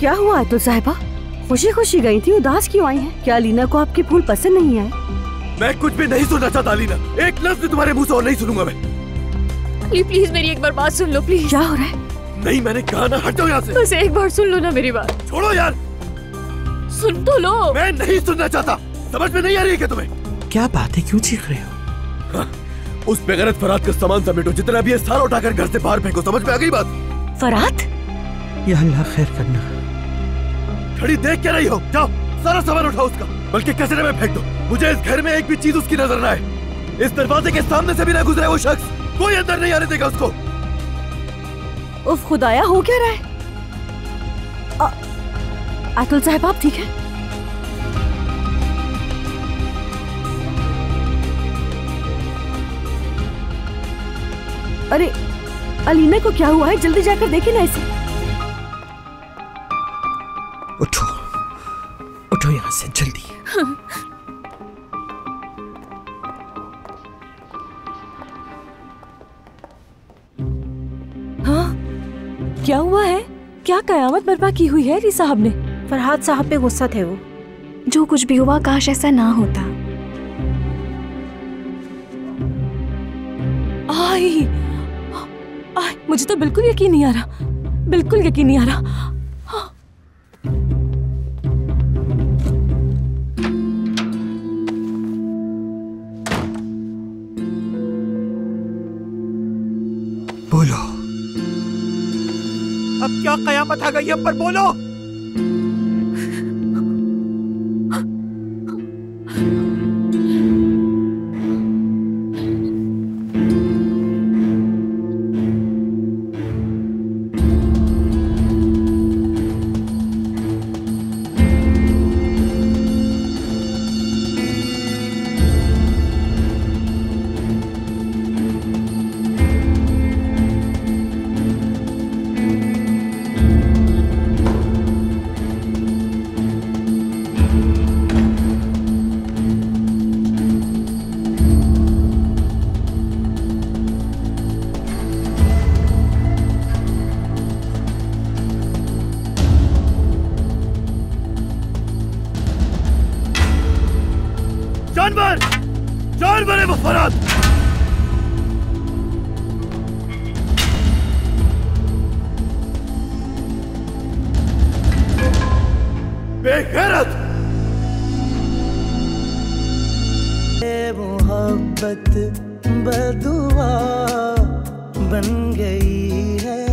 क्या हुआ है तो साहिबा? खुशी खुशी गई थी, उदास क्यों आई हैं? क्या लीना को आपके फूल पसंद नहीं आए? मैं कुछ भी नहीं सुनना चाहता लीना, एक लफ्ज तुम्हारे मुंह से और नहीं सुनूंगा मैं। प्लीज मेरी एक बार बात सुन लो प्लीज। क्या हो रहा है? नहीं मैंने कहा ना, हट जाओ यहाँ से। बस एक बार सुन लो ना मेरी बात। छोड़ो यार, सुन तो लो। मैं नहीं सुनना चाहता, समझ में नहीं आ रही है क्या तुम्हें? क्या बात है, क्यों चीख रहे हो? हाँ, उस बेगैरत फरात का सामान समेटो, जितना भी है सारा उठाकर घर से बाहर फेंको, समझ में आ गई बात? फरात? या अल्लाह खैर करना। खड़ी देख क्या रही हो? जाओ सारा सामान उठाओ उसका, बल्कि कचरे में फेंक दो। मुझे इस घर में एक भी चीज उसकी नजर ना आए। इस दरवाजे के सामने से भी ना गुजरे वो शख्स, कोई अंदर नहीं आने देगा उसको। उफ खुदाया, हो क्या रहा है? अतुल साहब आप ठीक है? अरे अलीना को क्या हुआ है? जल्दी जाकर देखिए ना इसे। उठो उठो यहाँ से जल्दी। हाँ क्या हुआ है? क्या कयामत बर्पा की हुई है अली साहब ने? फरहाद साहब पे गुस्सा थे वो। जो कुछ भी हुआ काश ऐसा ना होता। आई मुझे तो बिल्कुल यकीन नहीं आ रहा, बिल्कुल यकीन नहीं आ रहा। बोलो, अब क्या कयामत आ गई है, पर बोलो। जानवर, जानवर है वो फरात। बेगैरत। मोहब्बत बदुआ बन गई है।